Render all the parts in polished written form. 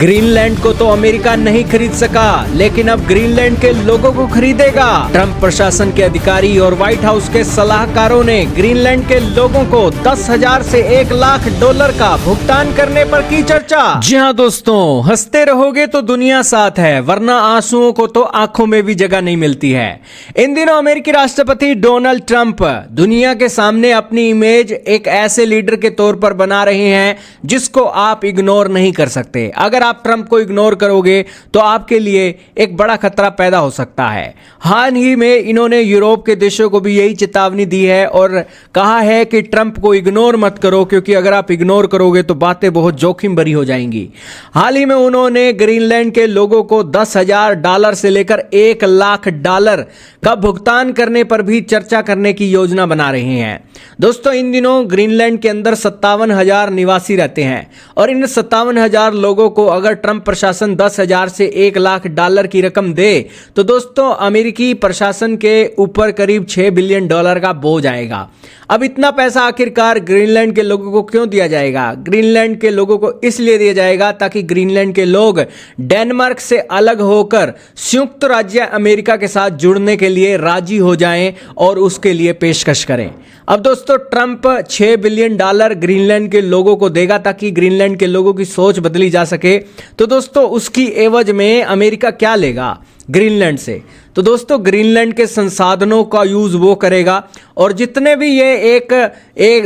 Greenland को तो America नहीं खरीद सका, लेकिन अब ग्रीनलैंड के लोगों को खरीदेगा। ट्रंप प्रशासन के अधिकारी और व्हाइट हाउस के सलाहकारों ने ग्रीनलैंड के लोगों को 10,000 से 1 लाख डॉलर का भुगतान करने पर की चर्चा। जी हाँ दोस्तों, हंसते रहोगे तो दुनिया साथ है, वरना आंसुओं को तो आंखों में भी जगह नहीं मिलती है। इन दिनों अमेरिकी राष्ट्रपति डोनाल्ड ट्रंप दुनिया के सामने अपनी इमेज एक ऐसे लीडर के तौर पर बना रहे हैं जिसको आप इग्नोर नहीं कर सकते। अगर आप ट्रंप को इग्नोर करोगे तो आपके लिए एक बड़ा खतरा पैदा हो सकता है। हाल ही में इन्होंने यूरोप के देशों को भी यही चेतावनी दी है और कहा है कि ट्रंप को इग्नोर मत करो, क्योंकि अगर आप इग्नोर करोगे तो बातें बहुत जोखिम भरी हो जाएंगी। हाल ही में उन्होंने ग्रीनलैंड के लोगों को $10,000 से लेकर 1 लाख डॉलर का भुगतान करने पर भी चर्चा करने की योजना बना रहे हैं। दोस्तों, इन दिनों ग्रीनलैंड के अंदर 57,000 निवासी रहते हैं और इन 57,000 लोगों को अगर ट्रंप प्रशासन 10,000 से 1 लाख डॉलर की रकम दे तो दोस्तों अमेरिकी प्रशासन के ऊपर करीब $6 बिलियन का बोझ आएगा। अब इतना पैसा आखिरकार ग्रीनलैंड के लोगों को क्यों दिया जाएगा? ग्रीनलैंड के लोगों को इसलिए दिया जाएगा ताकि ग्रीनलैंड के लोग डेनमार्क से अलग होकर संयुक्त राज्य अमेरिका के साथ जुड़ने के लिए राजी हो जाएं और उसके लिए पेशकश करें। अब दोस्तों, ट्रंप $6 बिलियन ग्रीनलैंड के लोगों को देगा ताकि ग्रीनलैंड के लोगों की सोच बदली जा सके। तो दोस्तों, उसकी एवज में अमेरिका क्या लेगा ग्रीनलैंड से? तो दोस्तों, ग्रीनलैंड के संसाधनों का यूज वो करेगा और जितने भी ये एक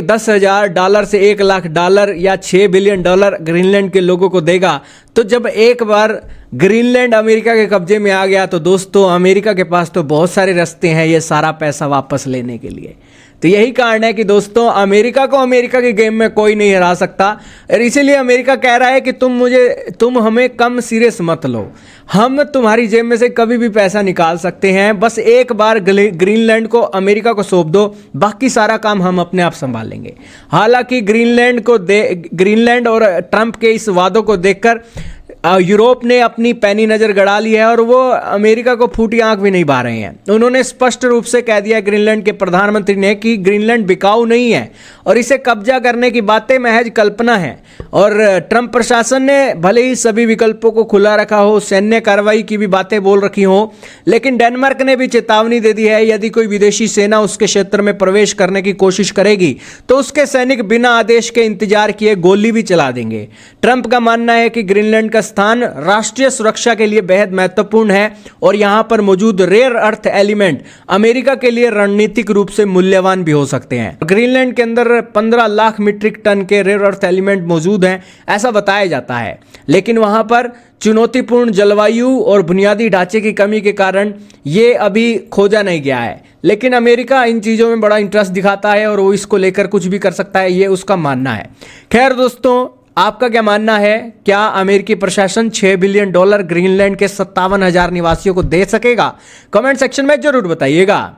$10,000 से 1 लाख डॉलर या $6 बिलियन ग्रीनलैंड के लोगों को देगा, तो जब एक बार ग्रीनलैंड अमेरिका के कब्जे में आ गया तो दोस्तों अमेरिका के पास तो बहुत सारे रास्ते हैं ये सारा पैसा वापस लेने के लिए। तो यही कारण है कि दोस्तों अमेरिका को अमेरिका के गेम में कोई नहीं हरा सकता और इसीलिए अमेरिका कह रहा है कि तुम हमें कम सीरियस मत लो, हम तुम्हारी जेब में से कभी भी पैसा निकाल सकते हैं, बस एक बार ग्रीनलैंड को अमेरिका को सौंप दो, बाकी सारा काम हम अपने आप संभाल लेंगे। हालांकि ग्रीनलैंड और ट्रंप के इस वादों को देखकर यूरोप ने अपनी पैनी नजर गड़ा ली है और वो अमेरिका को फूटी आंख भी नहीं बहा रहे हैं। उन्होंने स्पष्ट रूप से कह दिया ग्रीनलैंड के प्रधानमंत्री ने कि ग्रीनलैंड बिकाऊ नहीं है और इसे कब्जा करने की बातें महज कल्पना है। और ट्रंप प्रशासन ने भले ही सभी विकल्पों को खुला रखा हो, सैन्य कार्रवाई की भी बातें बोल रखी हो, लेकिन डेनमार्क ने भी चेतावनी दे दी है यदि कोई विदेशी सेना उसके क्षेत्र में प्रवेश करने की कोशिश करेगी तो उसके सैनिक बिना आदेश के इंतजार किए गोली भी चला देंगे। ट्रंप का मानना है कि ग्रीनलैंड का स्थान राष्ट्रीय सुरक्षा के लिए बेहद महत्वपूर्ण है और यहां पर मौजूद रेयर अर्थ एलिमेंट अमेरिका के लिए रणनीतिक रूप से मूल्यवान भी हो सकते हैं। ग्रीनलैंड के अंदर 15 लाख मीट्रिक टन के रेयर अर्थ एलिमेंट मौजूद हैं, ऐसा बताया जाता है, लेकिन वहां पर चुनौतीपूर्ण जलवायु और बुनियादी ढांचे की कमी के कारण ये अभी खोजा नहीं गया है। लेकिन अमेरिका इन चीज़ों में बड़ा इंटरेस्ट दिखाता है और वो इसको लेकर कुछ भी कर सकता है, ये उसका मानना है। खैर दोस्तों, आपका क्या मानना है? क्या अमेरिकी प्रशासन $6 बिलियन ग्रीनलैंड के 57,000 निवासियों को दे सकेगा? कमेंट सेक्शन में जरूर बताइएगा।